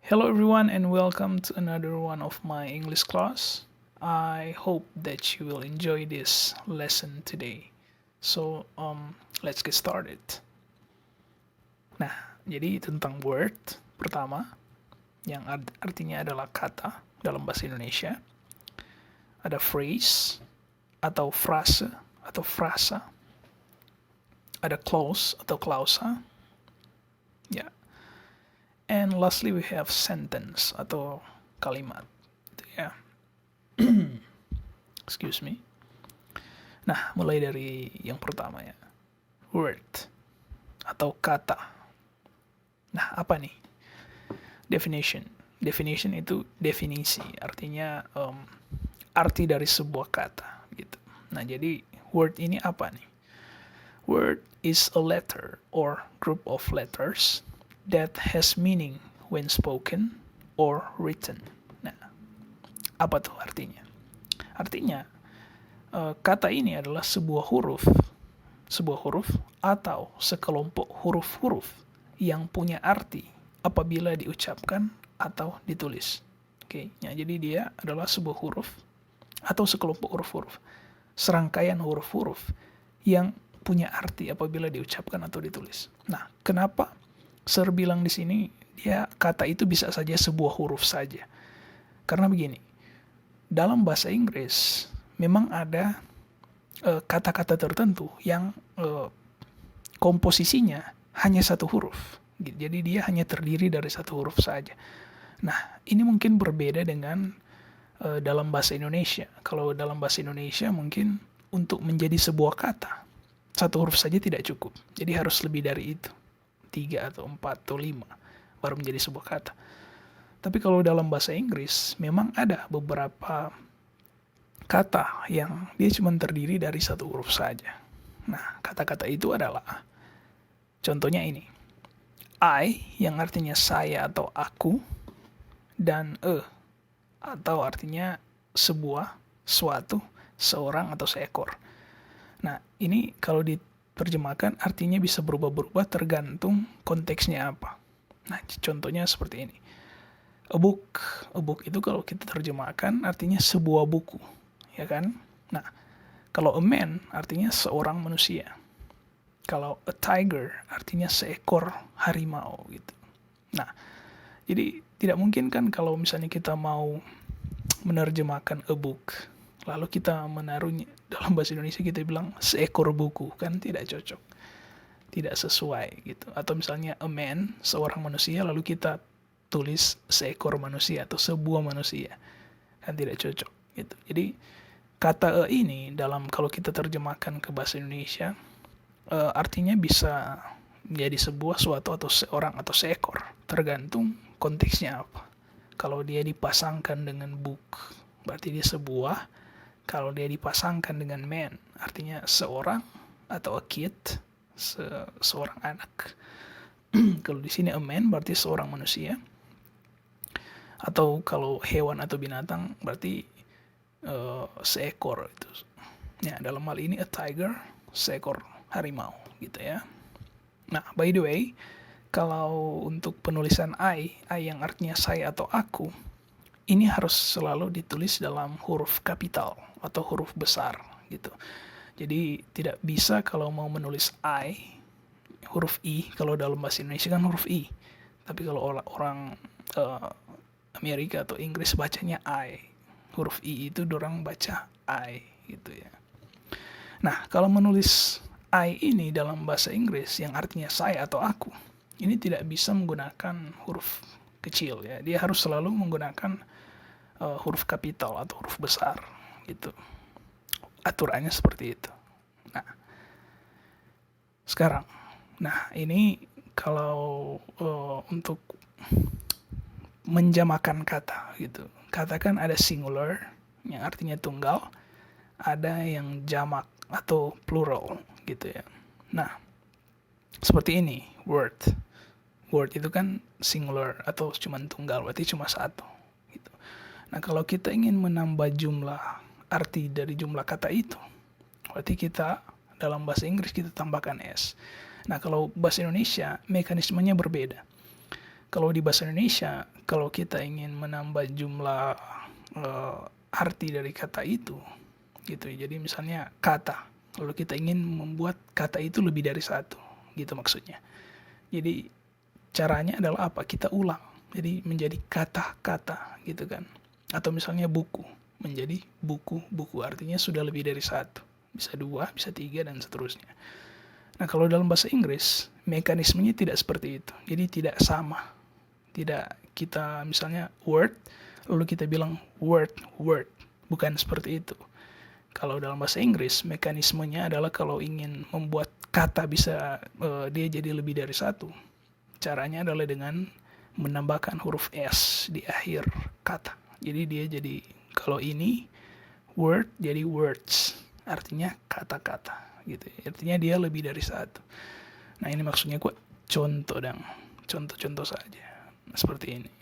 Hello, everyone, and welcome to another one of my English class. I hope that you will enjoy this lesson today. Let's get started. Nah, jadi tentang word pertama yang artinya adalah kata dalam bahasa Indonesia. Ada phrase atau frase atau frasa. Ada clause atau klausa. Ya. And lastly we have sentence atau kalimat. Gitu ya. Excuse me. Nah, mulai dari yang pertama ya. Word atau kata. Nah, apa nih? Definition. Definition itu definisi, artinya arti dari sebuah kata gitu. Nah, jadi word ini apa nih? Word is a letter or group of letters that has meaning when spoken or written. Nah, apa tuh artinya? Artinya, kata ini adalah sebuah huruf atau sekelompok huruf-huruf yang punya arti apabila diucapkan atau ditulis. Oke, ya, jadi dia adalah sebuah huruf atau sekelompok huruf-huruf, serangkaian huruf-huruf yang punya arti apabila diucapkan atau ditulis. Nah, kenapa Sir bilang di sini dia kata itu bisa saja sebuah huruf saja? Karena begini, dalam bahasa Inggris memang ada kata-kata tertentu yang komposisinya hanya satu huruf. Jadi dia hanya terdiri dari satu huruf saja. Nah, ini mungkin berbeda dengan dalam bahasa Indonesia. Kalau dalam bahasa Indonesia mungkin untuk menjadi sebuah kata, satu huruf saja tidak cukup. Jadi harus lebih dari itu. 3 atau 4 atau 5 baru menjadi sebuah kata. Tapi kalau dalam bahasa Inggris memang ada beberapa kata yang dia cuma terdiri dari satu huruf saja. Nah, kata-kata itu adalah, contohnya ini, I yang artinya saya atau aku, dan atau artinya sebuah, suatu, seorang atau seekor. Nah, ini kalau diterjemahkan artinya bisa berubah-berubah tergantung konteksnya apa. Nah, contohnya seperti ini. A book itu kalau kita terjemahkan artinya sebuah buku, ya kan? Nah, kalau a man artinya seorang manusia. Kalau a tiger artinya seekor harimau gitu. Nah, jadi tidak mungkin kan kalau misalnya kita mau menerjemahkan a book, lalu kita menaruhnya dalam bahasa Indonesia kita bilang seekor buku, kan tidak cocok, tidak sesuai gitu. Atau misalnya a man, seorang manusia, lalu kita tulis seekor manusia atau sebuah manusia, kan tidak cocok gitu. Jadi kata ini dalam kalau kita terjemahkan ke bahasa Indonesia artinya bisa menjadi sebuah, suatu, atau seorang atau seekor, tergantung konteksnya apa. Kalau dia dipasangkan dengan book berarti dia sebuah. Kalau dia dipasangkan dengan man artinya seorang atau a kid, seorang anak. Kalau di sini a man berarti seorang manusia. Atau kalau hewan atau binatang berarti seekor itu. Ya, dalam hal ini a tiger, seekor harimau gitu ya. Nah, by the way, kalau untuk penulisan I yang artinya saya atau aku, ini harus selalu ditulis dalam huruf kapital atau huruf besar gitu. Jadi tidak bisa kalau mau menulis I, huruf I, kalau dalam bahasa Indonesia kan huruf I. Tapi kalau orang Amerika atau Inggris bacanya I, huruf I itu dorang baca I gitu ya. Nah, kalau menulis I ini dalam bahasa Inggris yang artinya saya atau aku, ini tidak bisa menggunakan huruf kecil ya. Dia harus selalu menggunakan huruf kapital atau huruf besar gitu. Aturannya seperti itu. Nah, sekarang, ini kalau untuk menjamakan kata gitu. Katakan ada singular yang artinya tunggal, ada yang jamak atau plural gitu ya. Nah, seperti ini word. Word itu kan singular atau cuma tunggal, berarti cuma satu gitu. Nah, kalau kita ingin menambah jumlah arti dari jumlah kata itu, berarti kita dalam bahasa Inggris kita tambahkan s. Nah, kalau bahasa Indonesia mekanismenya berbeda. Kalau di bahasa Indonesia, kalau kita ingin menambah jumlah arti dari kata itu, gitu. Jadi misalnya kata, lalu kita ingin membuat kata itu lebih dari satu, gitu maksudnya. Jadi caranya adalah apa? Kita ulang. Jadi menjadi kata-kata, gitu kan. Atau misalnya buku, menjadi buku-buku, artinya sudah lebih dari satu. Bisa 2, bisa 3, dan seterusnya. Nah, kalau dalam bahasa Inggris, mekanismenya tidak seperti itu. Jadi tidak sama. Tidak kita misalnya word, lalu kita bilang word. Bukan seperti itu. Kalau dalam bahasa Inggris, mekanismenya adalah kalau ingin membuat kata bisa dia jadi lebih dari satu. Caranya adalah dengan menambahkan huruf S di akhir kata. Jadi dia jadi, kalau ini word jadi words, artinya kata-kata gitu. Artinya dia lebih dari satu. Nah, ini maksudnya gue contoh dong. Contoh-contoh saja. Seperti ini.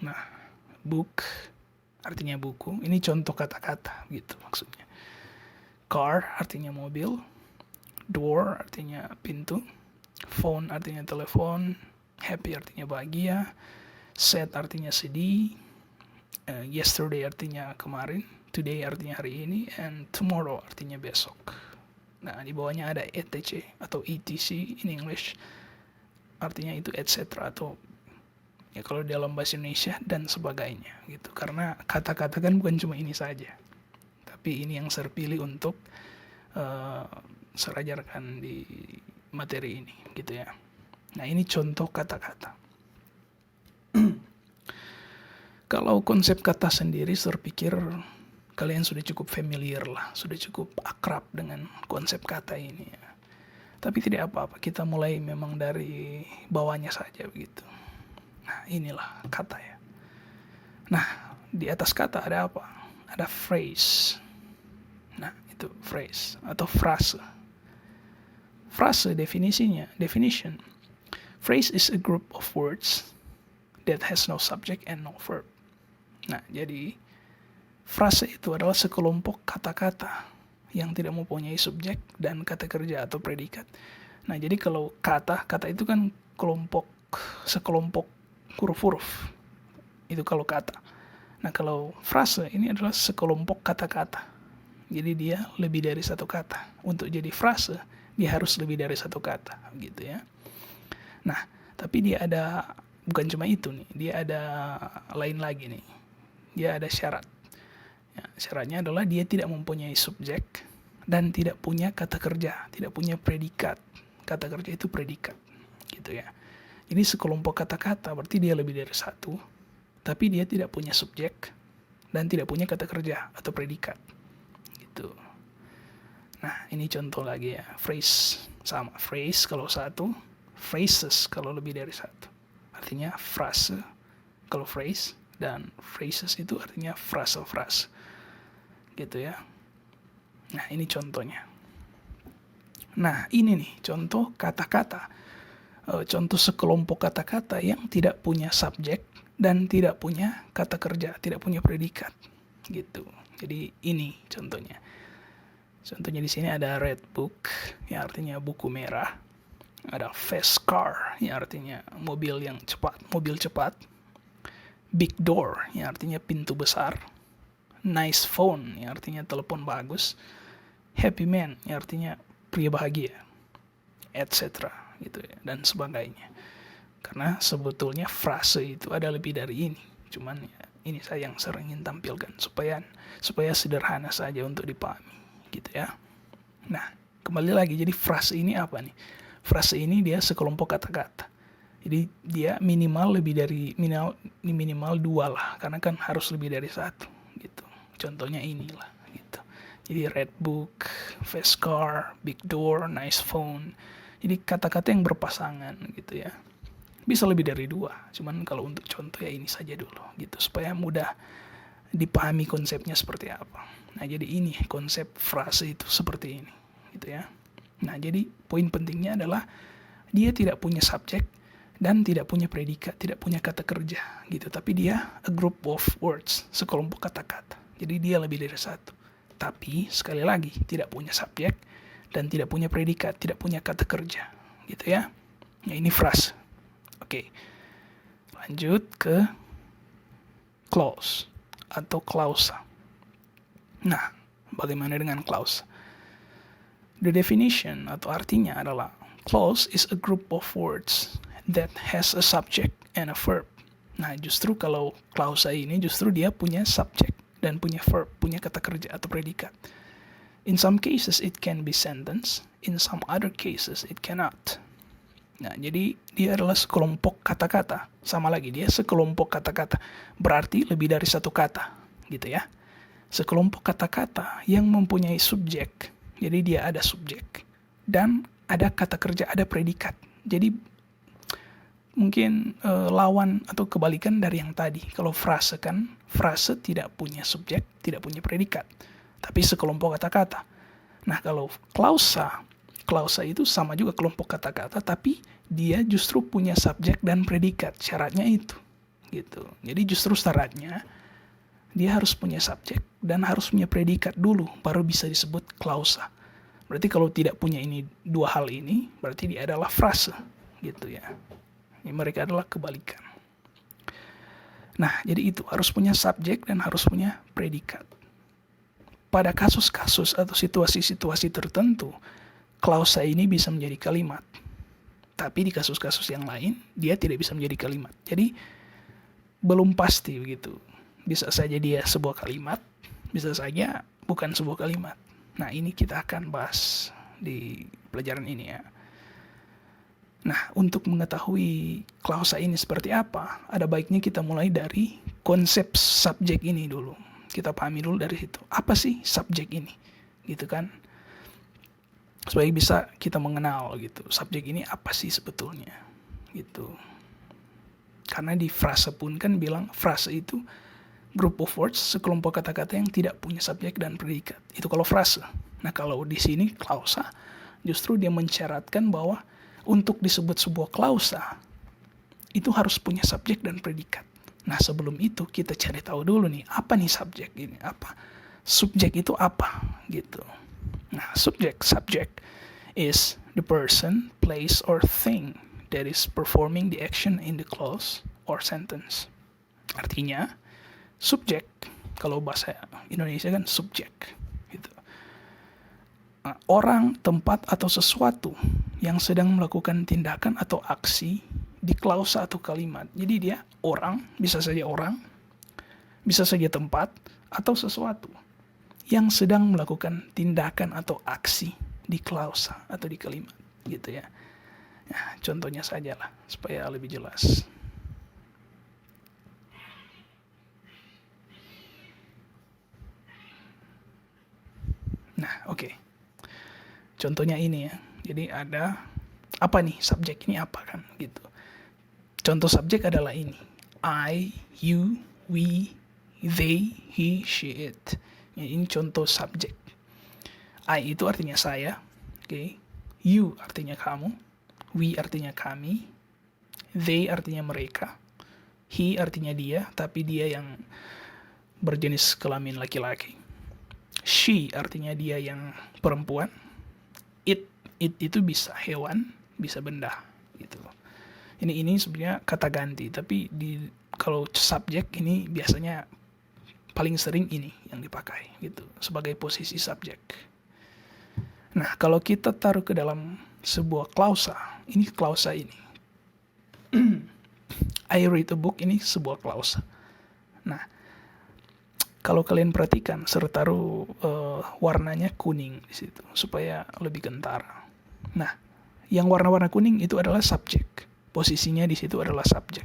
Nah, book artinya buku. Ini contoh kata-kata gitu maksudnya. Car artinya mobil. Door artinya pintu. Phone artinya telepon. Happy artinya bahagia. Sad artinya sedih. Yesterday artinya kemarin. Today artinya hari ini. And tomorrow artinya besok. Nah, di bawahnya ada etc. atau etc in English. Artinya itu etc. atau ya kalau dalam bahasa Indonesia dan sebagainya gitu. Karena kata-kata kan bukan cuma ini saja. Tapi ini yang saya pilih untuk saya ajarkan di materi ini gitu ya. Nah, ini contoh kata-kata. Kalau konsep kata sendiri, saya pikir kalian sudah cukup familiar lah, sudah cukup akrab dengan konsep kata ini ya. Tapi tidak apa-apa, kita mulai memang dari bawahnya saja begitu. Nah, inilah kata ya. Nah, di atas kata ada apa? Ada phrase. Nah, itu phrase atau frase. Frase definition. Phrase is a group of words that has no subject and no verb. Nah, jadi frase itu adalah sekelompok kata-kata yang tidak mempunyai subjek dan kata kerja atau predikat. Nah, jadi kalau kata itu kan sekelompok huruf-huruf. Itu kalau kata. Nah, kalau frase ini adalah sekelompok kata-kata. Jadi dia lebih dari satu kata. Untuk jadi frase, dia harus lebih dari satu kata, gitu ya. Nah, tapi dia ada, bukan cuma itu nih, dia ada lain lagi nih. Dia ada syarat. Ya, syaratnya adalah dia tidak mempunyai subjek dan tidak punya kata kerja, tidak punya predikat. Kata kerja itu predikat, gitu ya. Jadi sekelompok kata-kata berarti dia lebih dari satu, tapi dia tidak punya subjek dan tidak punya kata kerja atau predikat, gitu. Nah, ini contoh lagi ya. Phrase sama, phrase kalau satu, phrases kalau lebih dari satu. Artinya frase kalau phrase, dan phrases itu artinya frase-frase. Gitu ya. Nah, ini contohnya. Nah, ini nih contoh kata-kata. Contoh sekelompok kata-kata yang tidak punya subjek dan tidak punya kata kerja, tidak punya predikat. Gitu. Jadi ini contohnya. Contohnya di sini ada red book, yang artinya buku merah. Ada fast car, yang artinya mobil cepat. Big door, yang artinya pintu besar. Nice phone, yang artinya telepon bagus. Happy man, yang artinya pria bahagia, etc. gitu ya, dan sebagainya. Karena sebetulnya frase itu ada lebih dari ini. Cuman ya, ini saya yang sering ingin tampilkan supaya sederhana saja untuk dipahami, gitu ya. Nah, kembali lagi, jadi frase ini apa nih? Frase ini dia sekelompok kata-kata. Jadi dia minimal 2 lah, karena kan harus lebih dari satu, gitu. Contohnya inilah, gitu. Jadi red book, fast car, big door, nice phone. Jadi kata-kata yang berpasangan, gitu ya. Bisa lebih dari 2, cuman kalau untuk contoh ya ini saja dulu, gitu, supaya mudah dipahami konsepnya seperti apa. Nah, jadi ini konsep frase itu seperti ini, gitu ya. Nah, jadi poin pentingnya adalah dia tidak punya subjek dan tidak punya predikat, tidak punya kata kerja, gitu. Tapi dia a group of words, sekelompok kata-kata. Jadi dia lebih dari satu. Tapi sekali lagi tidak punya subjek dan tidak punya predikat, tidak punya kata kerja, gitu ya. Nah, ini frase. Oke. Lanjut ke clause atau klausa. Nah, bagaimana dengan clause? The definition atau artinya adalah clause is a group of words that has a subject and a verb. Nah, justru kalau klausa ini justru dia punya subject dan punya verb, punya kata kerja atau predikat. In some cases it can be sentence, in some other cases it cannot. Nah, jadi dia adalah sekelompok kata-kata. Sama lagi, dia sekelompok kata-kata. Berarti lebih dari satu kata, gitu ya. Sekelompok kata-kata yang mempunyai subjek. Jadi dia ada subjek. Dan ada kata kerja, ada predikat. Jadi mungkin lawan atau kebalikan dari yang tadi. Kalau frase kan, frase tidak punya subjek, tidak punya predikat. Tapi sekelompok kata-kata. Nah, kalau klausa itu sama juga kelompok kata-kata, tapi dia justru punya subjek dan predikat. Syaratnya itu, gitu. Jadi justru syaratnya dia harus punya subjek dan harus punya predikat dulu, baru bisa disebut klausa. Berarti kalau tidak punya ini dua hal ini, berarti dia adalah frase, gitu ya. Ini mereka adalah kebalikan. Nah, jadi itu harus punya subjek dan harus punya predikat. Pada kasus-kasus atau situasi-situasi tertentu, klausa ini bisa menjadi kalimat. Tapi di kasus-kasus yang lain, dia tidak bisa menjadi kalimat. Jadi, belum pasti begitu. Bisa saja dia sebuah kalimat, bisa saja bukan sebuah kalimat. Nah, ini kita akan bahas di pelajaran ini ya. Nah, untuk mengetahui klausa ini seperti apa, ada baiknya kita mulai dari konsep subjek ini dulu. Kita pahami dulu dari situ. Apa sih subjek ini? Gitu kan? Supaya bisa kita mengenal gitu, subjek ini apa sih sebetulnya gitu. Karena di frase pun kan bilang frase itu group of words, sekelompok kata-kata yang tidak punya subjek dan predikat. Itu kalau frase. Nah, kalau di sini klausa justru dia mensyaratkan bahwa untuk disebut sebuah klausa itu harus punya subjek dan predikat. Nah, sebelum itu kita cari tahu dulu nih, apa nih subjek ini? Apa? Subjek itu apa? Gitu. Nah, subject is the person, place, or thing that is performing the action in the clause or sentence. Artinya, subjek, kalau bahasa Indonesia kan subjek. Gitu. Nah, orang, tempat, atau sesuatu yang sedang melakukan tindakan atau aksi di klausa atau kalimat. Jadi dia orang, bisa saja tempat, atau sesuatu yang sedang melakukan tindakan atau aksi di klausa atau di kalimat, gitu ya. Nah, contohnya saja lah, supaya lebih jelas. Nah, oke. Contohnya ini ya. Jadi ada, apa nih subjek ini apa kan, gitu. Contoh subjek adalah ini. I, you, we, they, he, she, it. Ini contoh subjek. I itu artinya saya, okay. You artinya kamu, we artinya kami, they artinya mereka, he artinya dia, tapi dia yang berjenis kelamin laki-laki. She artinya dia yang perempuan. It itu bisa hewan, bisa benda, gitu. Ini sebenarnya kata ganti, tapi kalau subjek ini biasanya paling sering ini yang dipakai gitu sebagai posisi subjek. Nah, kalau kita taruh ke dalam sebuah klausa ini I read a book ini sebuah klausa. Nah, kalau kalian perhatikan, taruh warnanya kuning di situ supaya lebih kentara. Nah, yang warna-warna kuning itu adalah subjek. Posisinya di situ adalah subjek.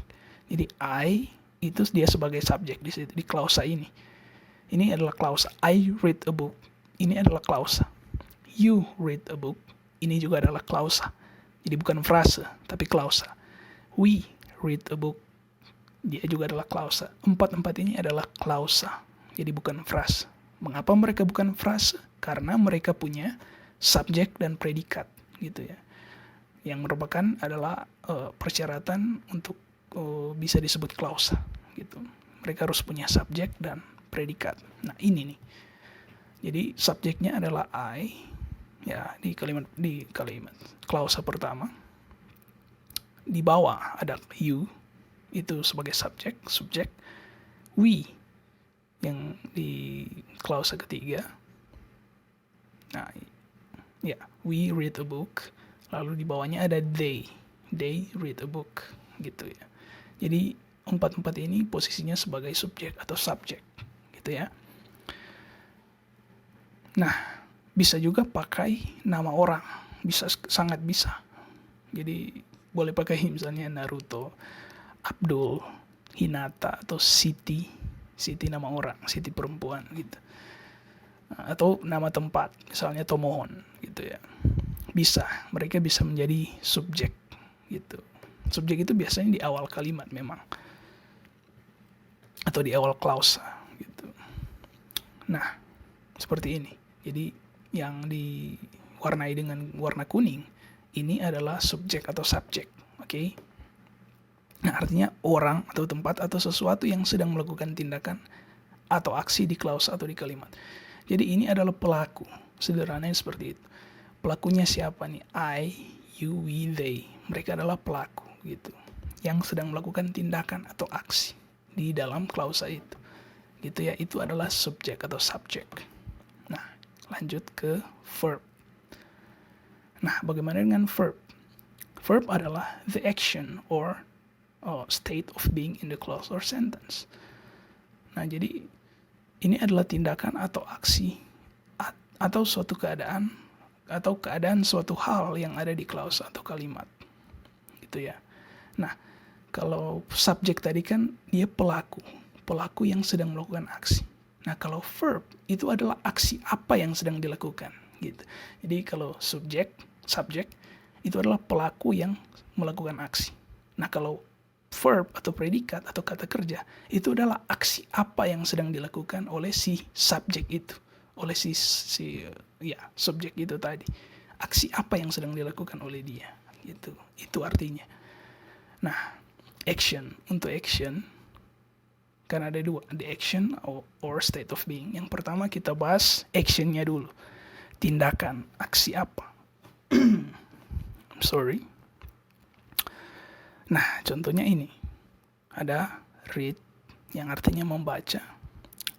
Jadi I itu dia sebagai subjek di situ di klausa ini. Ini adalah klausa. I read a book. Ini adalah klausa. You read a book. Ini juga adalah klausa. Jadi bukan frase, tapi klausa. We read a book. Dia juga adalah klausa. Empat ini adalah klausa. Jadi bukan frase. Mengapa mereka bukan frase? Karena mereka punya subjek dan predikat, gitu ya. Yang merupakan adalah persyaratan untuk bisa disebut klausa, gitu. Mereka harus punya subjek dan predikat. Nah, ini nih. Jadi subjeknya adalah I, ya, di kalimat klausa pertama. Di bawah ada you, itu sebagai subjek. We yang di klausa ketiga. Nah, ya, we read a book. Lalu di bawahnya ada they read a book, gitu ya. Jadi empat ini posisinya sebagai subjek atau subjek, gitu ya. Nah, bisa juga pakai nama orang, sangat bisa. Jadi boleh pakai misalnya Naruto, Abdul, Hinata, atau Siti nama orang, Siti perempuan gitu. Atau nama tempat, misalnya Tomohon gitu ya. Mereka bisa menjadi subjek gitu. Subjek itu biasanya di awal kalimat memang, atau di awal klausa gitu. Nah, seperti ini. Jadi yang diwarnai dengan warna kuning ini adalah subjek atau subjek, oke? Nah, artinya orang atau tempat atau sesuatu yang sedang melakukan tindakan atau aksi di klausa atau di kalimat. Jadi ini adalah pelaku, sederhananya seperti itu. Pelakunya siapa nih? I, you, we, they. Mereka adalah pelaku gitu, yang sedang melakukan tindakan atau aksi di dalam klausa itu. Gitu ya, itu adalah subjek atau subjek. Nah, lanjut ke verb. Nah, bagaimana dengan verb? Verb adalah the action or state of being in the clause or sentence. Nah, jadi ini adalah tindakan atau aksi atau suatu keadaan atau keadaan suatu hal yang ada di clause atau kalimat. Gitu ya. Nah, kalau subjek tadi kan dia pelaku yang sedang melakukan aksi. Nah, kalau verb itu adalah aksi apa yang sedang dilakukan gitu. Jadi kalau subjek itu adalah pelaku yang melakukan aksi. Nah, kalau verb atau predikat atau kata kerja itu adalah aksi apa yang sedang dilakukan oleh si subjek itu, oleh si subjek itu tadi. Aksi apa yang sedang dilakukan oleh dia gitu. Itu artinya. Nah, untuk action kan ada dua, the action or state of being. Yang pertama kita bahas actionnya dulu, tindakan, aksi apa. I'm sorry. Nah, contohnya ini. Ada read yang artinya membaca.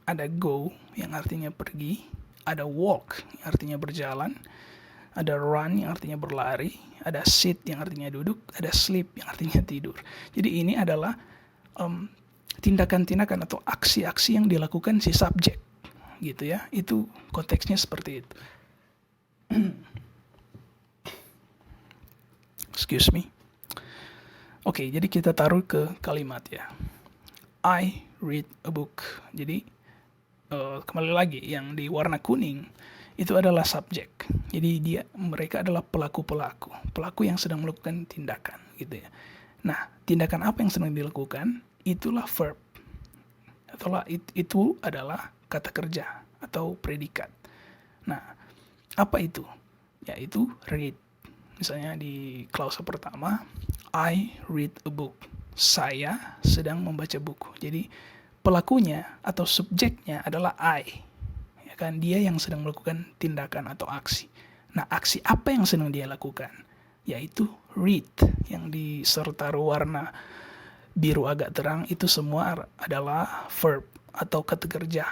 Ada go yang artinya pergi. Ada walk yang artinya berjalan. Ada run yang artinya berlari. Ada sit yang artinya duduk. Ada sleep yang artinya tidur. Jadi ini adalah tindakan-tindakan atau aksi-aksi yang dilakukan si subjek. Gitu ya. Itu konteksnya seperti itu. Excuse me. Oke, jadi kita taruh ke kalimat ya. I read a book. Jadi kembali lagi yang di warna kuning itu adalah subjek. Jadi mereka adalah pelaku yang sedang melakukan tindakan gitu ya. Nah, tindakan apa yang sedang dilakukan? Itulah verb. Itu adalah kata kerja atau predikat. Nah, apa itu? Yaitu read. Misalnya di klausa pertama, I read a book. Saya sedang membaca buku. Jadi pelakunya atau subjeknya adalah I. Ya kan, dia yang sedang melakukan tindakan atau aksi. Nah, aksi apa yang sedang dia lakukan? Yaitu read, yang disertai warna biru agak terang, itu semua adalah verb atau kata kerja.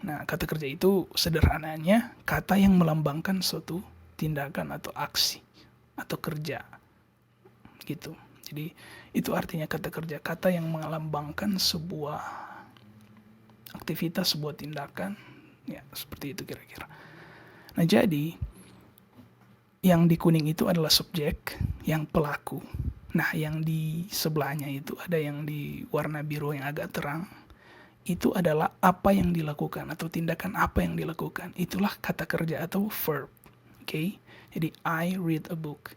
Nah, kata kerja itu sederhananya kata yang melambangkan suatu tindakan atau aksi atau kerja gitu. Jadi itu artinya kata kerja, kata yang melambangkan sebuah aktivitas, sebuah tindakan, ya seperti itu kira-kira. Nah, jadi yang di kuning itu adalah subjek, yang pelaku. Nah, yang di sebelahnya itu ada yang di warna biru yang agak terang, itu adalah apa yang dilakukan atau tindakan apa yang dilakukan. Itulah kata kerja atau verb. Oke. Jadi I read a book.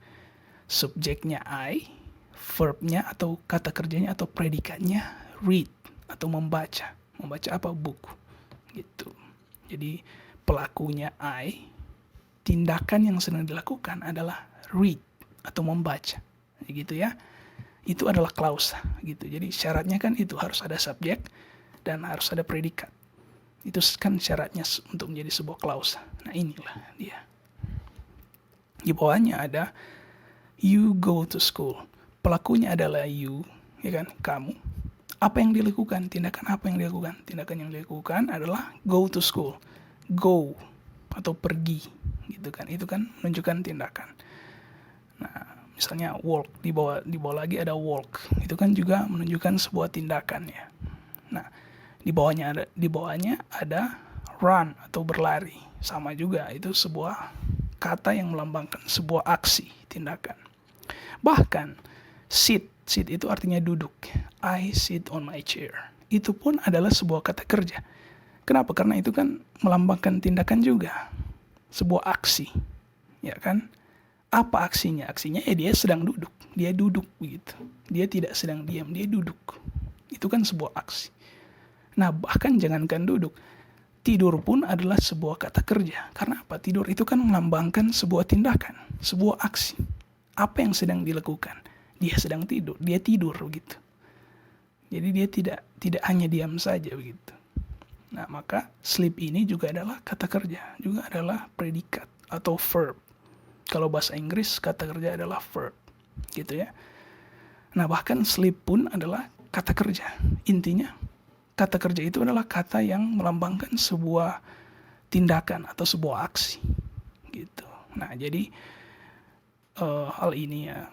Subjeknya I, verbnya atau kata kerjanya atau predikatnya read atau membaca. Membaca apa? Buku. Gitu. Jadi pelakunya I, tindakan yang sedang dilakukan adalah read atau membaca. Gitu ya. Itu adalah klausa gitu. Jadi syaratnya kan itu harus ada subjek dan harus ada predikat. Itu kan syaratnya untuk menjadi sebuah klausa. Nah, inilah dia. Di bawahnya ada you go to school. Pelakunya adalah you, ya kan? Kamu. Apa yang dilakukan? Tindakan apa yang dilakukan? Tindakan yang dilakukan adalah go to school. Go atau pergi, gitu kan? Itu kan menunjukkan tindakan. Nah, misalnya walk, di bawah lagi ada walk. Itu kan juga menunjukkan sebuah tindakan ya. Nah, di bawahnya ada run atau berlari. Sama juga, itu sebuah kata yang melambangkan sebuah aksi, tindakan. Bahkan sit itu artinya duduk. I sit on my chair. Itu pun adalah sebuah kata kerja. Kenapa? Karena itu kan melambangkan tindakan juga. Sebuah aksi. Ya kan? Apa aksinya? Aksinya dia sedang duduk. Dia duduk begitu. Dia tidak sedang diam, dia duduk. Itu kan sebuah aksi. Nah, bahkan jangankan duduk. Tidur pun adalah sebuah kata kerja. Karena apa? Tidur itu kan melambangkan sebuah tindakan, sebuah aksi. Apa yang sedang dilakukan? Dia sedang tidur, dia tidur begitu. Jadi dia tidak hanya diam saja begitu. Nah, maka sleep ini juga adalah kata kerja, juga adalah predikat atau verb. Kalau bahasa Inggris kata kerja adalah verb, gitu ya. Nah, bahkan sleep pun adalah kata kerja. Intinya kata kerja itu adalah kata yang melambangkan sebuah tindakan atau sebuah aksi, gitu. Nah, jadi hal ini ya,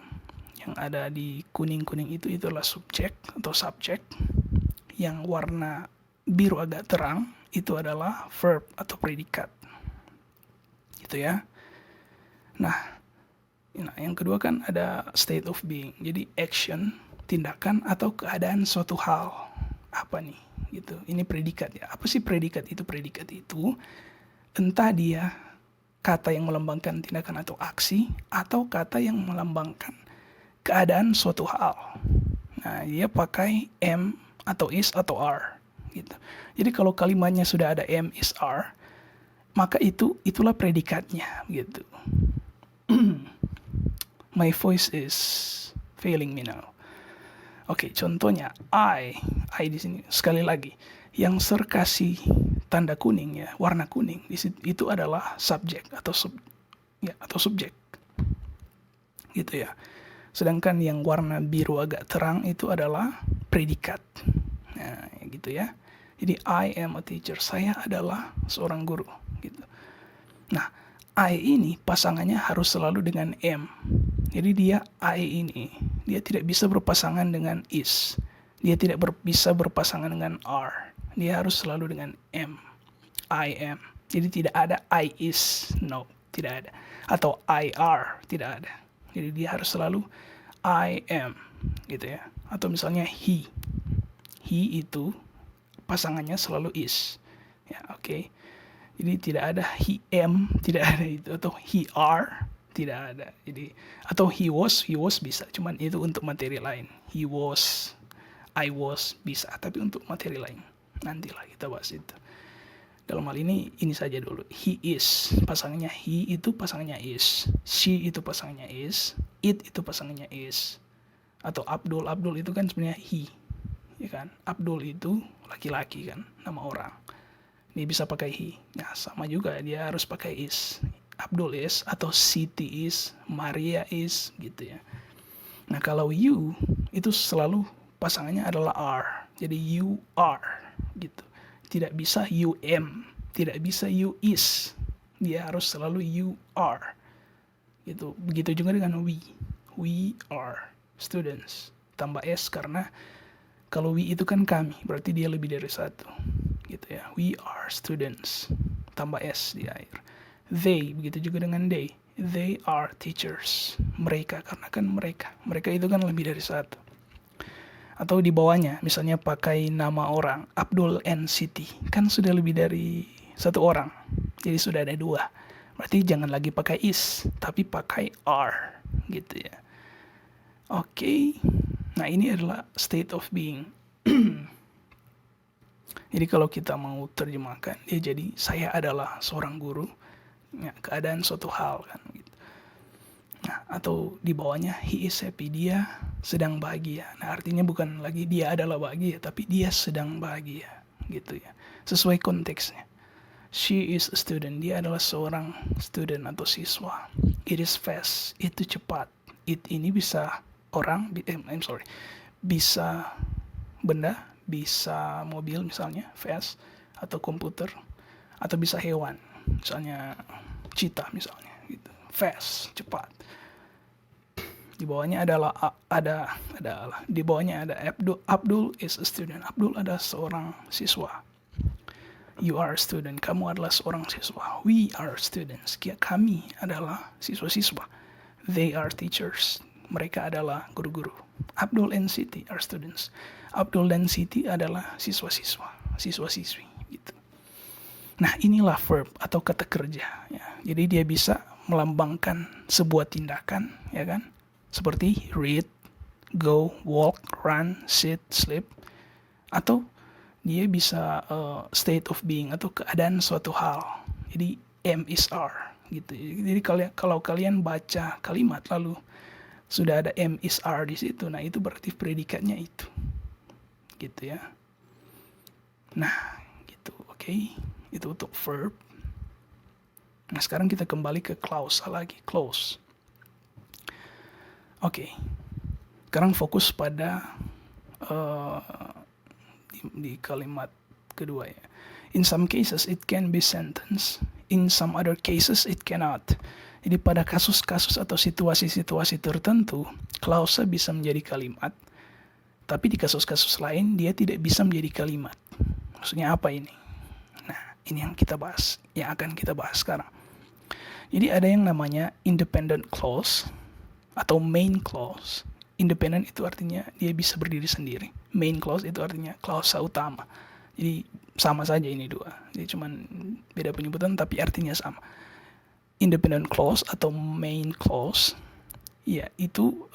yang ada di kuning-kuning itu adalah subjek atau subjek. Yang warna biru agak terang itu adalah verb atau predikat. Gitu ya. Nah, yang kedua kan ada state of being. Jadi action, tindakan atau keadaan suatu hal. Apa nih? Gitu. Ini predikat ya. Apa sih predikat itu? Predikat itu entah dia kata yang melambangkan tindakan atau aksi atau kata yang melambangkan keadaan suatu hal. Nah, dia pakai am atau is atau are gitu. Jadi kalau kalimatnya sudah ada am, is, are, maka itulah predikatnya gitu. My voice is failing me now. Oke, contohnya I di sini sekali lagi yang kasih tanda kuning ya, warna kuning itu adalah subjek atau subjek. Gitu ya. Sedangkan yang warna biru agak terang itu adalah predikat. Nah, gitu ya. Jadi I am a teacher. Saya adalah seorang guru. Gitu. Nah, I ini pasangannya harus selalu dengan am. Jadi dia I ini, dia tidak bisa berpasangan dengan is. Dia tidak bisa berpasangan dengan are. Dia harus selalu dengan am. I am. Jadi tidak ada I is. No, tidak ada. Atau I are. Tidak ada. Jadi dia harus selalu I am gitu ya. Atau misalnya he. He itu pasangannya selalu is. Ya, oke. Jadi tidak ada he am, tidak ada itu, atau he are, tidak ada. Jadi atau he was bisa, cuman itu untuk materi lain. He was, I was bisa, tapi untuk materi lain nantilah kita bahas itu. Dalam hal ini saja dulu. He is, pasangannya he itu pasangannya is. She itu pasangannya is. It itu pasangannya is. Atau Abdul itu kan sebenarnya he. Ya kan? Abdul itu laki-laki kan, nama orang. Dia bisa pakai he. Nah, sama juga dia harus pakai is. Abdul is atau Siti is, Maria is gitu ya. Nah, kalau you itu selalu pasangannya adalah are. Jadi you are gitu. Tidak bisa you am, tidak bisa you is. Dia harus selalu you are. Gitu. Begitu juga dengan we. We are students. Tambah s karena kalau we itu kan kami, berarti dia lebih dari satu. Gitu ya. We are students. Tambah s di akhir. They, begitu juga dengan they. They are teachers. Mereka, karena kan mereka. Mereka itu kan lebih dari satu. Atau di bawahnya, misalnya pakai nama orang, Abdul and Siti. Kan sudah lebih dari satu orang. Jadi sudah ada dua. Berarti jangan lagi pakai is, tapi pakai are. Gitu ya. Oke. Nah, ini adalah state of being. Jadi kalau kita mau terjemahkan, dia jadi saya adalah seorang guru. Ya, keadaan suatu hal kan gitu. Nah, atau di bawahnya he is happy, dia sedang bahagia. Nah, artinya bukan lagi dia adalah bahagia, tapi dia sedang bahagia gitu ya. Sesuai konteksnya. She is a student, dia adalah seorang student atau siswa. It is fast, itu cepat. It ini bisa orang, bisa benda, bisa mobil misalnya, fast, atau komputer, atau bisa hewan, misalnya cheetah misalnya, gitu. Fast, cepat. Di bawahnya di bawahnya ada Abdul. Abdul is a student. Abdul adalah seorang siswa. You are a student. Kamu adalah seorang siswa. We are students. Kami adalah siswa-siswa. They are teachers. Mereka adalah guru-guru. Abdul and Siti are students. Abdul dan Siti adalah siswa-siswa, siswa-siswi gitu. Nah, inilah verb atau kata kerja ya. Jadi dia bisa melambangkan sebuah tindakan, ya kan? Seperti read, go, walk, run, sit, sleep, atau dia bisa state of being atau keadaan suatu hal. Jadi am is are gitu. Jadi kalau kalian baca kalimat lalu sudah ada am is are di situ, nah itu berarti predikatnya itu. Gitu ya. Nah, gitu. Oke. Itu untuk verb. Nah, sekarang kita kembali ke klausa lagi, clause. Oke. Sekarang fokus pada di kalimat kedua ya. In some cases it can be sentence, in some other cases it cannot. Jadi pada kasus-kasus atau situasi-situasi tertentu, klausa bisa menjadi kalimat, tapi di kasus-kasus lain dia tidak bisa menjadi kalimat. Maksudnya apa ini? Nah, ini yang akan kita bahas sekarang. Jadi ada yang namanya independent clause atau main clause. Independent itu artinya dia bisa berdiri sendiri. Main clause itu artinya klausa utama. Jadi sama saja ini dua. Jadi cuman beda penyebutan tapi artinya sama. Independent clause atau main clause, ya itu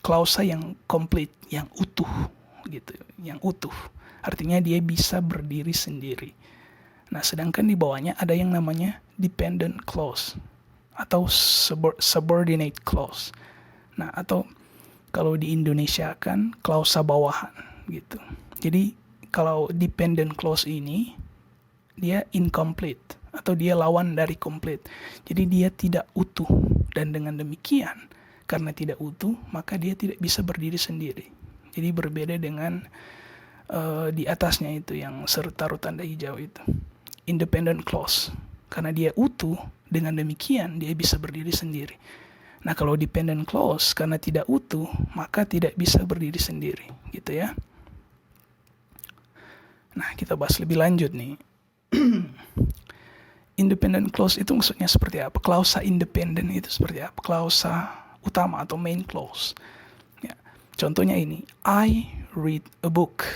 klausa yang komplit, yang utuh gitu, yang utuh. Artinya dia bisa berdiri sendiri. Nah, sedangkan di bawahnya ada yang namanya dependent clause atau subordinate clause. Nah, atau kalau di Indonesia kan klausa bawahan gitu. Jadi kalau dependent clause ini dia incomplete atau dia lawan dari complete. Jadi dia tidak utuh dan dengan demikian karena tidak utuh maka dia tidak bisa berdiri sendiri. Jadi berbeda dengan di atasnya itu yang taruh tanda hijau itu. Independent clause. Karena dia utuh dengan demikian dia bisa berdiri sendiri. Nah, kalau dependent clause karena tidak utuh maka tidak bisa berdiri sendiri, gitu ya. Nah, kita bahas lebih lanjut nih. Independent clause itu maksudnya seperti apa? Klausa independent itu seperti apa? Klausa utama atau main clause. Ya. Contohnya ini, I read a book.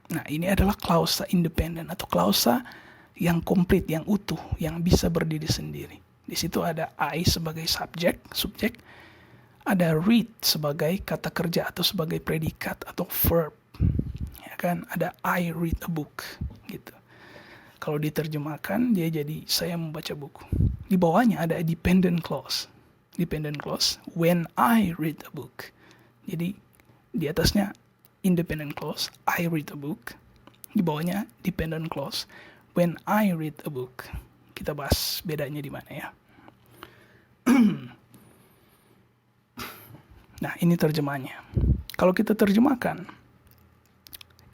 Nah, ini adalah klausa independent atau klausa yang komplit, yang utuh, yang bisa berdiri sendiri. Di situ ada I sebagai subjek, ada read sebagai kata kerja atau sebagai predikat atau verb. Ya kan? Ada I read a book gitu. Kalau diterjemahkan dia jadi saya membaca buku. Di bawahnya ada dependent clause. Dependent clause when I read a book. Jadi di atasnya independent clause I read a book. Di bawahnya dependent clause when I read a book. Kita bahas bedanya di mana ya. Nah, ini terjemahannya. Kalau kita terjemahkan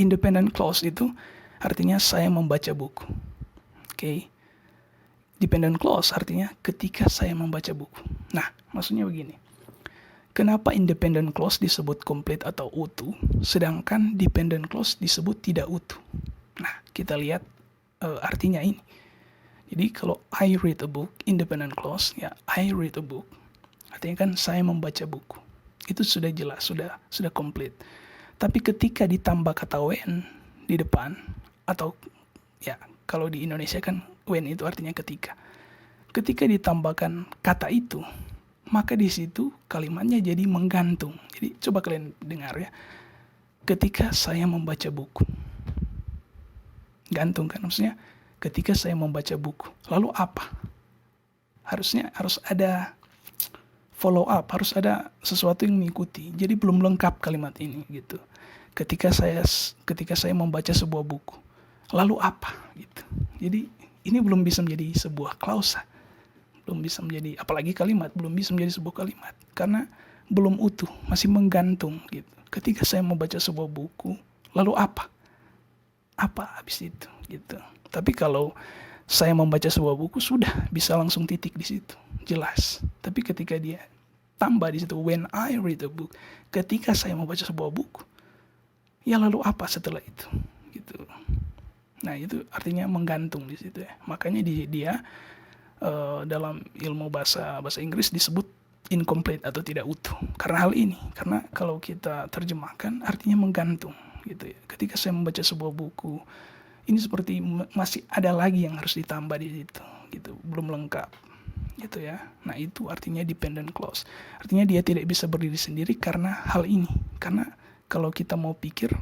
independent clause itu artinya saya membaca buku. Oke. Dependent clause artinya ketika saya membaca buku. Nah, maksudnya begini. Kenapa independent clause disebut komplit atau utuh, sedangkan dependent clause disebut tidak utuh? Nah, kita lihat artinya ini. Jadi kalau I read a book, independent clause, ya I read a book. Artinya kan saya membaca buku. Itu sudah jelas, sudah komplit. Tapi ketika ditambah kata when di depan, atau ya kalau di Indonesia kan when itu artinya ketika. Ketika ditambahkan kata itu, maka di situ kalimatnya jadi menggantung. Jadi coba kalian dengar ya. Ketika saya membaca buku. Gantung kan maksudnya ketika saya membaca buku. Lalu apa? Harus ada follow up, harus ada sesuatu yang mengikuti. Jadi belum lengkap kalimat ini gitu. Ketika saya membaca sebuah buku. Lalu apa gitu. Jadi ini belum bisa menjadi sebuah klausa. Belum bisa menjadi apalagi kalimat, belum bisa menjadi sebuah kalimat karena belum utuh, masih menggantung gitu. Ketika saya membaca sebuah buku, lalu apa? Apa habis itu gitu. Tapi kalau saya membaca sebuah buku, sudah bisa langsung titik di situ, jelas. Tapi ketika dia tambah di situ, when I read a book, ketika saya membaca sebuah buku, ya lalu apa setelah itu gitu. Nah, itu artinya menggantung di situ ya. Makanya dia dalam ilmu bahasa Inggris disebut incomplete atau tidak utuh. Karena hal ini, karena kalau kita terjemahkan artinya menggantung gitu ya. Ketika saya membaca sebuah buku, ini seperti masih ada lagi yang harus ditambah di situ gitu, belum lengkap gitu ya. Nah, itu artinya dependent clause. Artinya dia tidak bisa berdiri sendiri karena hal ini. Karena kalau kita mau pikir,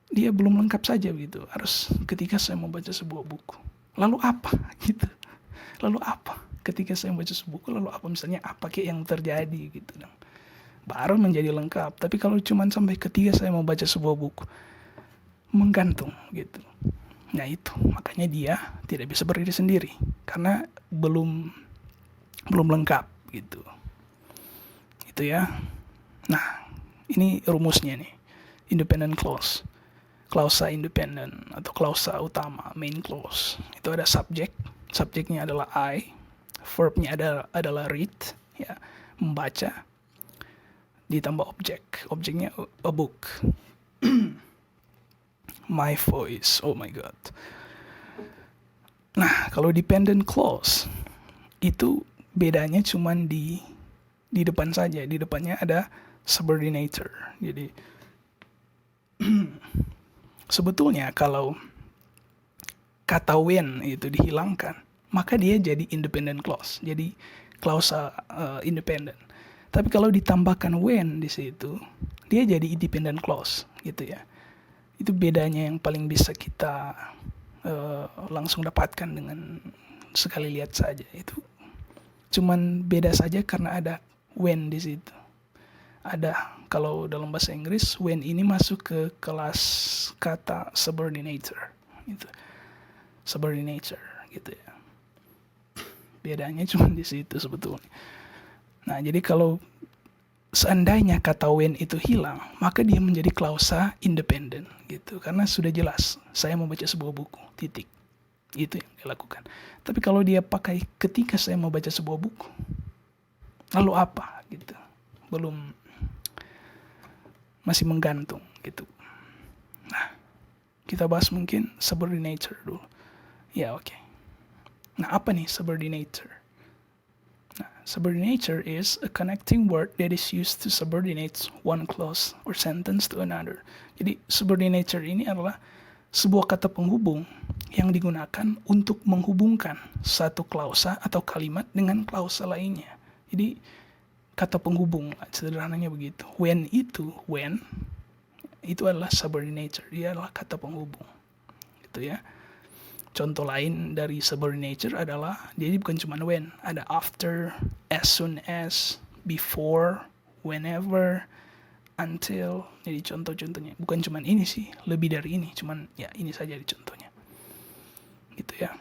dia belum lengkap saja gitu. Harus ketika saya membaca sebuah buku, lalu apa gitu. Lalu apa? Ketika saya membaca sebuah buku, lalu apa? Misalnya apa kayak yang terjadi gitu. Baru menjadi lengkap. Tapi kalau cuma sampai ketika saya membaca sebuah buku, menggantung gitu. Nah itu, makanya dia tidak bisa berdiri sendiri. Karena belum lengkap gitu. Itu ya. Nah, ini rumusnya nih. Independent clause. Klausa independent atau klausa utama, main clause. Itu ada subject. Subjeknya adalah I, verbnya adalah read, ya, membaca, ditambah objek, objeknya a book. My voice, oh my god. Nah, kalau dependent clause itu bedanya cuman di depan saja. Di depannya ada subordinator. Jadi sebetulnya kalau kata when itu dihilangkan, maka dia jadi independent clause, jadi klausa independent. Tapi kalau ditambahkan when di situ, dia jadi independent clause, gitu ya. Itu bedanya yang paling bisa kita langsung dapatkan dengan sekali lihat saja. Itu cuman beda saja karena ada when di situ. Ada kalau dalam bahasa Inggris when ini masuk ke kelas kata subordinator, gitu. Subordinator gitu ya. Bedanya cuma di situ sebetulnya. Nah, jadi kalau seandainya kata when itu hilang, maka dia menjadi klausa independent gitu. Karena sudah jelas, saya membaca sebuah buku, titik. Itu yang dilakukan. Tapi kalau dia pakai ketika saya membaca sebuah buku, lalu apa gitu. Belum, masih menggantung gitu. Nah, kita bahas mungkin subordinator dulu. Ya, oke. Nah, apa nih subordinator? Nah, subordinator is a connecting word that is used to subordinate one clause or sentence to another. Jadi, subordinator ini adalah sebuah kata penghubung yang digunakan untuk menghubungkan satu klausa atau kalimat dengan klausa lainnya. Jadi, kata penghubung, sederhananya begitu. When itu adalah subordinator. Dia adalah kata penghubung. Gitu ya. Contoh lain dari subordinator adalah dia bukan cuma when, ada after, as soon as, before, whenever, until. Jadi contoh-contohnya bukan cuma ini sih, lebih dari ini, cuman ya ini saja di contohnya. Gitu ya.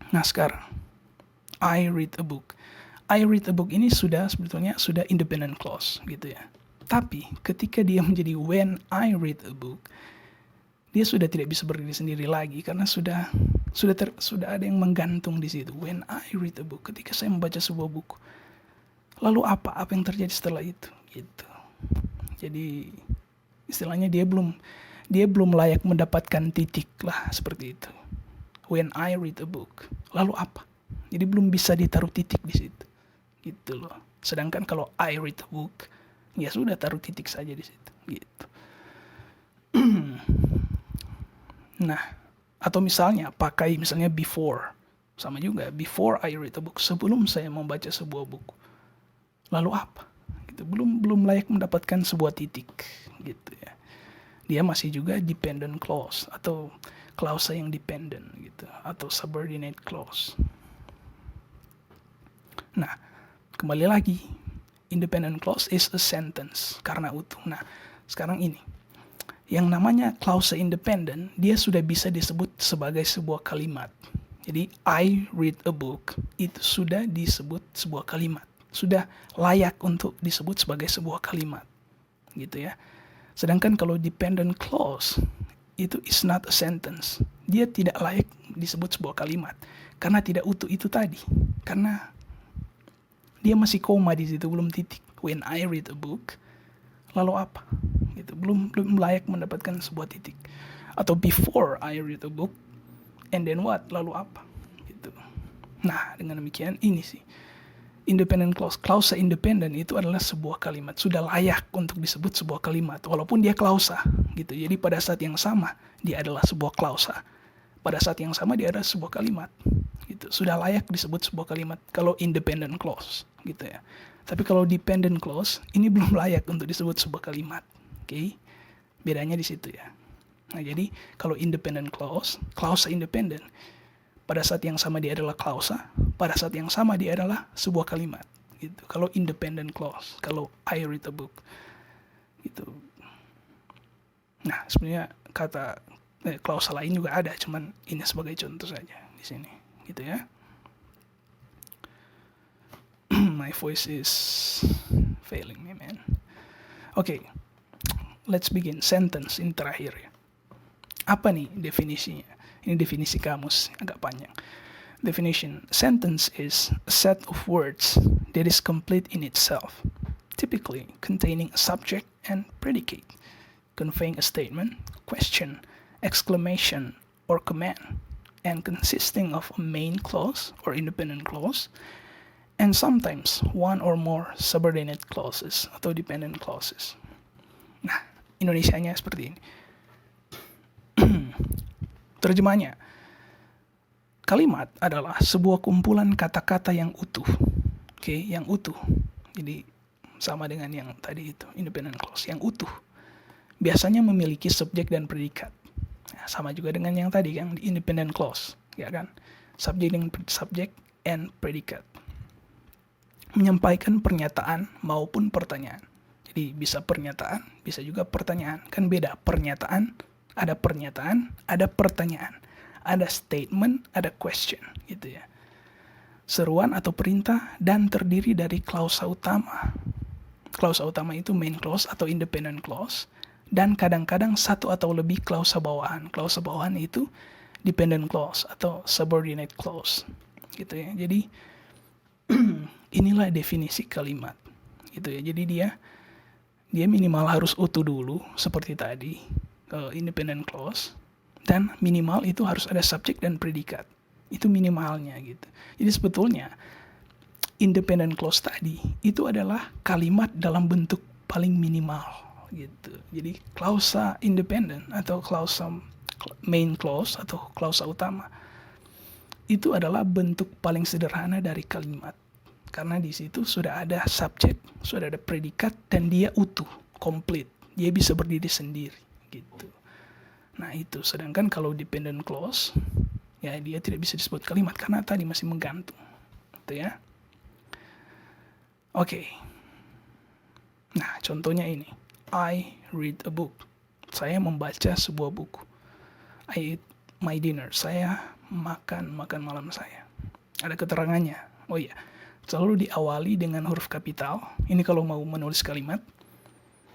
Nah, sekarang I read a book. I read a book ini sebetulnya sudah independent clause gitu ya. Tapi ketika dia menjadi when I read a book, dia sudah tidak bisa berdiri sendiri lagi karena sudah ada yang menggantung di situ. When I read a book, ketika saya membaca sebuah buku, lalu apa yang terjadi setelah itu? Gitu. Jadi istilahnya dia belum layak mendapatkan titik lah seperti itu. When I read a book, lalu apa? Jadi belum bisa ditaruh titik di situ. Gitu loh. Sedangkan kalau I read a book, ya sudah taruh titik saja di situ. Gitu. Nah, atau misalnya pakai misalnya before. Sama juga, before I read a book, sebelum saya membaca sebuah buku. Lalu apa? Gitu. Belum layak mendapatkan sebuah titik gitu ya. Dia masih juga dependent clause atau klausa yang dependent gitu atau subordinate clause. Nah, kembali lagi, independent clause is a sentence karena utuh. Nah, sekarang ini yang namanya klausa independent, dia sudah bisa disebut sebagai sebuah kalimat. Jadi, I read a book, itu sudah disebut sebuah kalimat. Sudah layak untuk disebut sebagai sebuah kalimat. gitu ya. Sedangkan kalau dependent clause itu is not a sentence. Dia tidak layak disebut sebuah kalimat karena tidak utuh itu tadi. Karena dia masih koma di situ, belum titik. When I read a book, lalu apa? Gitu. Belum layak mendapatkan sebuah titik. Atau before I read a book, and then what? Lalu apa? Gitu. Nah, dengan demikian ini sih independent clause. Klausa independen itu adalah sebuah kalimat, sudah layak untuk disebut sebuah kalimat walaupun dia klausa gitu. Jadi pada saat yang sama dia adalah sebuah klausa. Pada saat yang sama dia adalah sebuah kalimat. Gitu. Sudah layak disebut sebuah kalimat kalau independent clause gitu ya. Tapi kalau dependent clause ini belum layak untuk disebut sebuah kalimat. Oke. Bedanya di situ ya. Nah, jadi kalau independent clause, klausa independen, pada saat yang sama dia adalah klausa, pada saat yang sama dia adalah sebuah kalimat. Gitu. Kalau independent clause, kalau I read a book, gitu. Nah, sebenarnya kata klausa lain juga ada, cuman ini sebagai contoh saja di sini, gitu ya. My voice is failing me, man. Okay, let's begin. Sentence ini terakhir ya. Apa nih definisinya? Ini definisi kamus, agak panjang. Definition: sentence is a set of words that is complete in itself, typically containing a subject and predicate, conveying a statement, question, exclamation, or command, and consisting of a main clause or independent clause, and sometimes one or more subordinate clauses atau dependent clauses. Nah, Indonesianya seperti ini. Terjemahnya, kalimat adalah sebuah kumpulan kata-kata yang utuh. Oke, yang utuh. Jadi sama dengan yang tadi itu, independent clause, yang utuh. Biasanya memiliki subjek dan predikat. Nah, sama juga dengan yang tadi, yang di independent clause, ya kan? Subjek and predikat. Menyampaikan pernyataan maupun pertanyaan. Jadi bisa pernyataan, bisa juga pertanyaan. Kan beda, ada pertanyaan, ada statement, ada question, gitu ya. Seruan atau perintah dan terdiri dari klausa utama. Klausa utama itu main clause atau independent clause, dan kadang-kadang satu atau lebih klausa bawahan. Klausa bawahan itu dependent clause atau subordinate clause, gitu ya. Jadi inilah definisi kalimat, gitu ya. Jadi dia minimal harus utuh dulu seperti tadi, independent clause, dan minimal itu harus ada subjek dan predikat. Itu minimalnya gitu. Jadi sebetulnya independent clause tadi itu adalah kalimat dalam bentuk paling minimal gitu. Jadi klausa independent atau klausa main clause atau klausa utama itu adalah bentuk paling sederhana dari kalimat. Karena di situ sudah ada subjek, sudah ada predikat, dan dia utuh, komplit. Dia bisa berdiri sendiri gitu. Nah itu, sedangkan kalau dependent clause, ya dia tidak bisa disebut kalimat karena tadi masih menggantung, gitu ya. Oke. Nah contohnya ini, I read a book. Saya membaca sebuah buku. I eat my dinner. Saya makan malam saya. Ada keterangannya. Oh iya, selalu diawali dengan huruf kapital. Ini kalau mau menulis kalimat,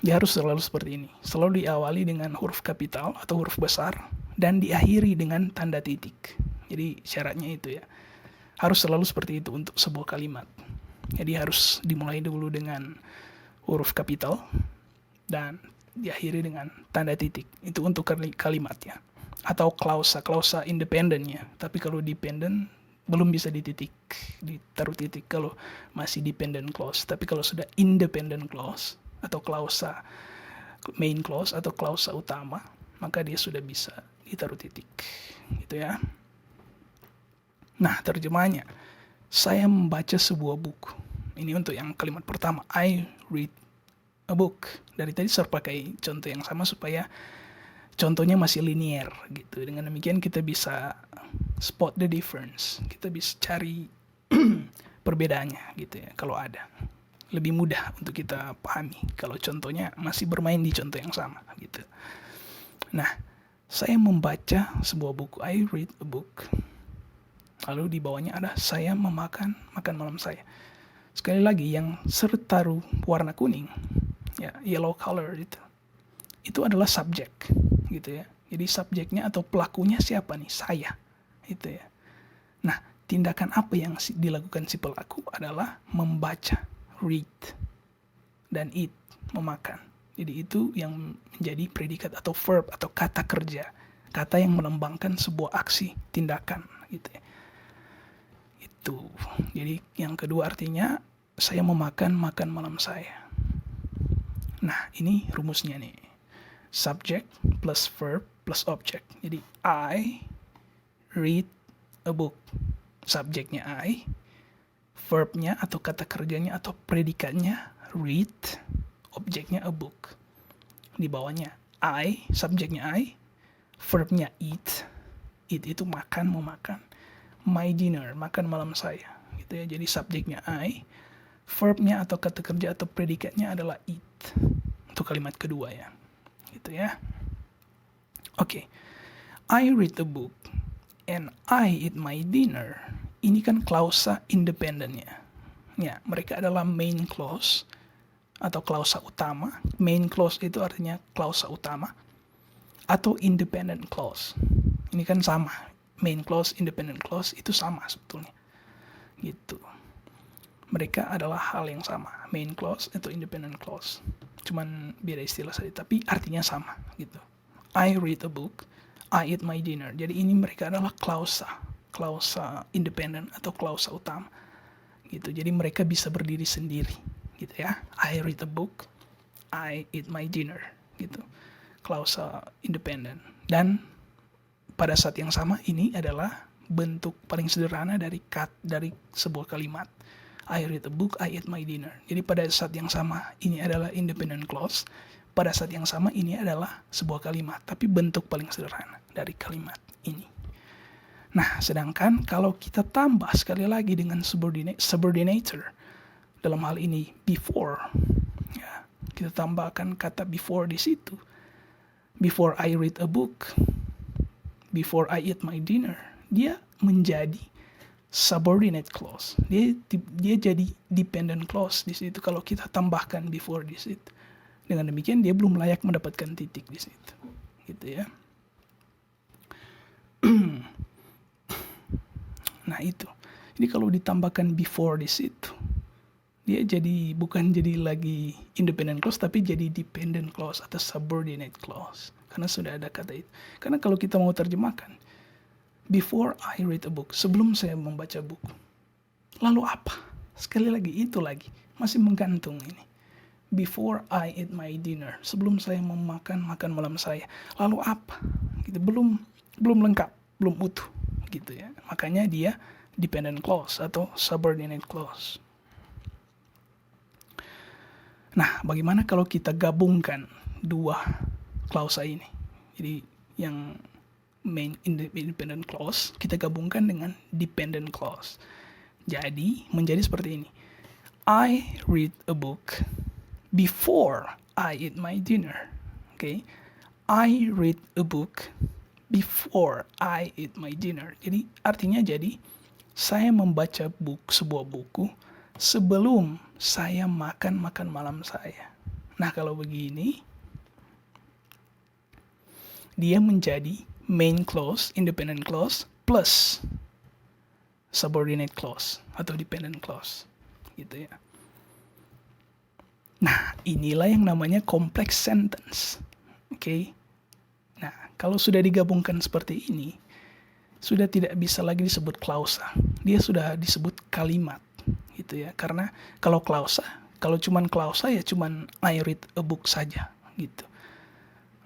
dia harus selalu seperti ini. Selalu diawali dengan huruf kapital atau huruf besar dan diakhiri dengan tanda titik. Jadi syaratnya itu ya. Harus selalu seperti itu untuk sebuah kalimat. Jadi harus dimulai dulu dengan huruf kapital dan diakhiri dengan tanda titik. Itu untuk kalimatnya. Atau klausa independennya. Tapi kalau dependent belum bisa ditaruh titik kalau masih dependent clause. Tapi kalau sudah independent clause atau klausa main clause atau klausa utama, maka dia sudah bisa ditaruh titik, gitu ya. Nah, terjemahnya, saya membaca sebuah buku. Ini untuk yang kalimat pertama, I read a book. Dari tadi saya pakai contoh yang sama supaya contohnya masih linear, gitu. Dengan demikian kita bisa spot the difference. Kita bisa cari perbedaannya, gitu ya, kalau ada. Lebih mudah untuk kita pahami kalau contohnya masih bermain di contoh yang sama gitu. Nah, saya membaca sebuah buku. I read a book. Lalu di bawahnya ada saya makan malam saya. Sekali lagi yang sertaru warna kuning, ya, yellow color itu adalah subjek gitu ya. Jadi subjeknya atau pelakunya siapa nih? Saya, itu ya. Nah, tindakan apa yang dilakukan si pelaku adalah membaca, read, dan eat, memakan. Jadi itu yang menjadi predikat atau verb atau kata kerja, kata yang melambangkan sebuah aksi, tindakan gitu ya. Itu. Jadi yang kedua artinya saya makan malam saya. Nah, ini rumusnya nih. Subject plus verb plus object. Jadi I read a book. Subjeknya I, verbnya atau kata kerjanya atau predikatnya read, objeknya a book. Di bawahnya I, subjeknya I, verbnya eat. Eat itu makan, mau makan. My dinner, makan malam saya. Gitu ya. Jadi subjeknya I, verbnya atau kata kerja atau predikatnya adalah eat. Untuk kalimat kedua ya. Gitu ya. Oke. I read a book and I eat my dinner. Ini kan klausa independennya. Ya, mereka adalah main clause atau klausa utama. Main clause itu artinya klausa utama atau independent clause. Ini kan sama. Main clause, independent clause itu sama sebetulnya. Gitu. Mereka adalah hal yang sama. Main clause atau independent clause. Cuman beda istilah saja, tapi artinya sama gitu. I read a book, I eat my dinner. Jadi ini mereka adalah klausa independen atau klausa utama. Gitu. Jadi mereka bisa berdiri sendiri gitu ya. I read a book, I eat my dinner gitu. Klausa independen. Dan pada saat yang sama ini adalah bentuk paling sederhana dari sebuah kalimat. I read a book, I eat my dinner. Jadi pada saat yang sama ini adalah independent clause. Pada saat yang sama ini adalah sebuah kalimat, tapi bentuk paling sederhana dari kalimat ini. Nah, sedangkan kalau kita tambah sekali lagi dengan subordinator, dalam hal ini before, ya, kita tambahkan kata before di situ. Before I read a book, before I eat my dinner, dia menjadi subordinate clause. Dia jadi dependent clause di situ kalau kita tambahkan before di situ. Dengan demikian dia belum layak mendapatkan titik di situ. Gitu ya. Nah, itu. Jadi kalau ditambahkan before di situ, dia bukan jadi lagi independent clause tapi jadi dependent clause atau subordinate clause. Karena sudah ada kata itu. Karena kalau kita mau terjemahkan before I read a book, sebelum saya membaca buku. Lalu apa? Sekali lagi, itu lagi. Masih menggantung ini. Before I eat my dinner, sebelum saya makan malam saya. Lalu apa? Gitu. Belum lengkap, belum utuh. Gitu ya. Makanya dia dependent clause atau subordinate clause. Nah, bagaimana kalau kita gabungkan dua klausa ini? Jadi yang main independent clause kita gabungkan dengan dependent clause. Jadi menjadi seperti ini. I read a book before I eat my dinner. Okay? I read a book before I eat my dinner. Jadi artinya saya membaca sebuah buku sebelum saya makan malam saya. Nah, kalau begini dia menjadi main clause, independent clause, plus subordinate clause atau dependent clause. Gitu ya. Nah, inilah yang namanya complex sentence. Oke. Nah, kalau sudah digabungkan seperti ini, sudah tidak bisa lagi disebut klausa. Dia sudah disebut kalimat. Gitu ya. Karena kalau cuman klausa ya cuman I read a book saja, gitu.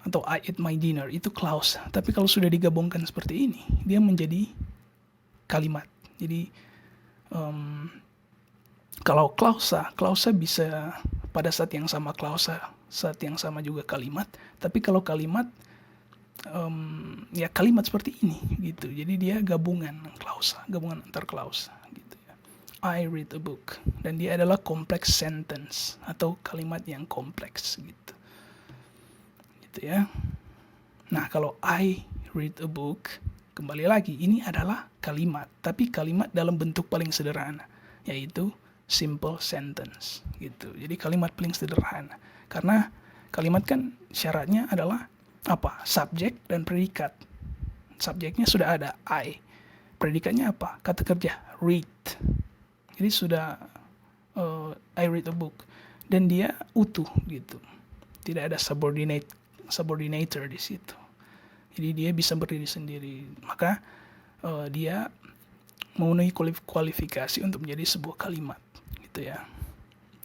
Atau I eat my dinner, itu klausa. Tapi kalau sudah digabungkan seperti ini, dia menjadi kalimat. Jadi kalau klausa bisa pada saat yang sama klausa, saat yang sama juga kalimat. Tapi kalau kalimat ya kalimat seperti ini gitu. Jadi dia gabungan antar klausa gitu ya. I read a book, dan dia adalah complex sentence atau kalimat yang kompleks gitu. Ya. Nah, kalau I read a book, kembali lagi ini adalah kalimat, tapi kalimat dalam bentuk paling sederhana, yaitu simple sentence gitu. Jadi kalimat paling sederhana. Karena kalimat kan syaratnya adalah apa? Subjek dan predikat. Subjeknya sudah ada, I. Predikatnya apa? Kata kerja, read. Jadi sudah I read a book. Dan dia utuh gitu. Tidak ada subordinator di situ. Jadi dia bisa berdiri sendiri. Maka dia memenuhi kualifikasi untuk menjadi sebuah kalimat gitu ya.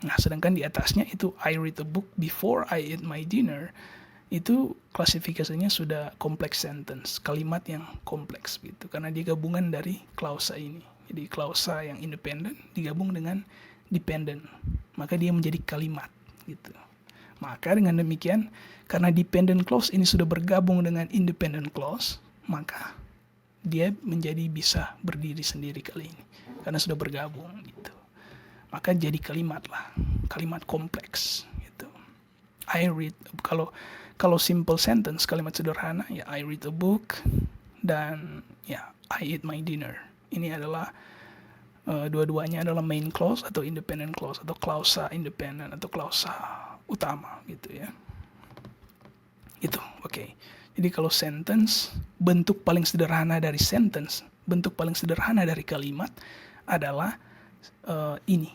Nah, sedangkan di atasnya itu I read a book before I eat my dinner, itu klasifikasinya sudah complex sentence, kalimat yang kompleks gitu, karena dia gabungan dari klausa ini. Jadi klausa yang independen digabung dengan dependent, maka dia menjadi kalimat gitu. Maka dengan demikian, karena dependent clause ini sudah bergabung dengan independent clause, maka dia menjadi bisa berdiri sendiri kali ini karena sudah bergabung gitu. Maka jadi kalimat lah, kalimat kompleks gitu. I read, kalau simple sentence, kalimat sederhana ya I read a book dan ya I eat my dinner. Ini adalah dua-duanya adalah main clause atau independent clause atau klausa independent atau klausa utama gitu ya. Itu oke. Jadi kalau sentence, bentuk paling sederhana dari sentence, bentuk paling sederhana dari kalimat adalah ini,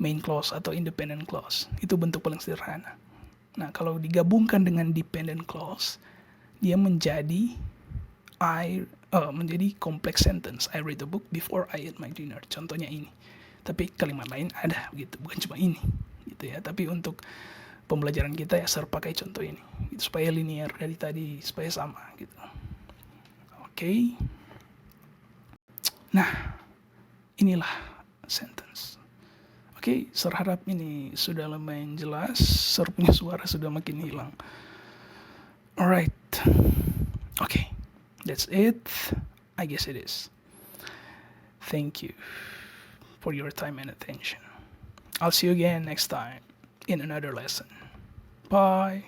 main clause atau independent clause. Itu bentuk paling sederhana. Nah, kalau digabungkan dengan dependent clause, dia menjadi menjadi complex sentence. I read a book before I eat my dinner. Contohnya ini. Tapi kalimat lain ada gitu, bukan cuma ini gitu ya. Tapi untuk pembelajaran kita ya pakai contoh ini gitu, supaya linear dari tadi, supaya sama gitu. Oke. Nah, inilah sentence. Oke, harap ini sudah lumayan jelas. Punya suara sudah makin hilang. Alright. Okay, that's it. I guess it is. Thank you for your time and attention. I'll see you again next time in another lesson. Bye.